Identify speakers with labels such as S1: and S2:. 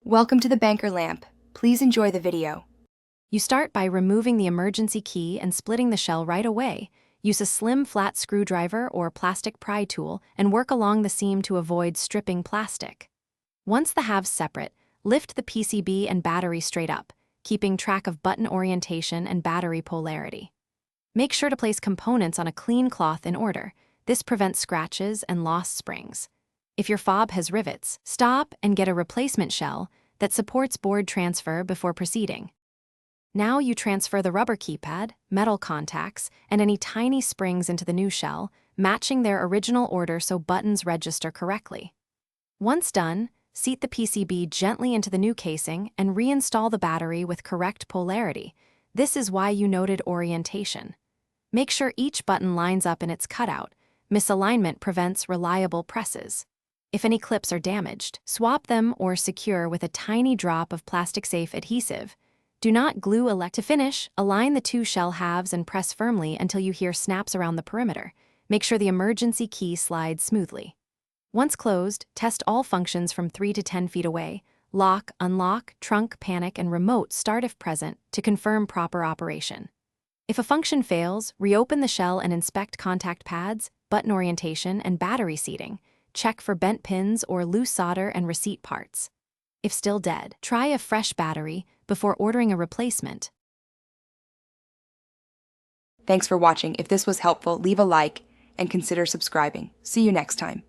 S1: Welcome to the Banker Lamp. Please enjoy the video.
S2: You start by removing the emergency key and splitting the shell right away. Use a slim flat screwdriver or plastic pry tool and work along the seam to avoid stripping plastic. Once the halves separate, lift the PCB and battery straight up, keeping track of button orientation and battery polarity. Make sure to place components on a clean cloth in order. This prevents scratches and lost springs. If your fob has rivets, stop and get a replacement shell that supports board transfer before proceeding. Now you transfer the rubber keypad, metal contacts, and any tiny springs into the new shell, matching their original order so buttons register correctly. Once done, seat the PCB gently into the new casing and reinstall the battery with correct polarity. This is why you noted orientation. Make sure each button lines up in its cutout. Misalignment prevents reliable presses. If any clips are damaged, swap them or secure with a tiny drop of plastic-safe adhesive. Do not glue To finish, align the two shell halves and press firmly until you hear snaps around the perimeter. Make sure the emergency key slides smoothly. Once closed, test all functions from 3 to 10 feet away. Lock, unlock, trunk, panic, and remote start if present to confirm proper operation. If a function fails, reopen the shell and inspect contact pads, button orientation, and battery seating. Check for bent pins or loose solder and receipt parts. If still dead, try a fresh battery before ordering a replacement.
S1: Thanks for watching. If this was helpful, leave a like and consider subscribing. See you next time.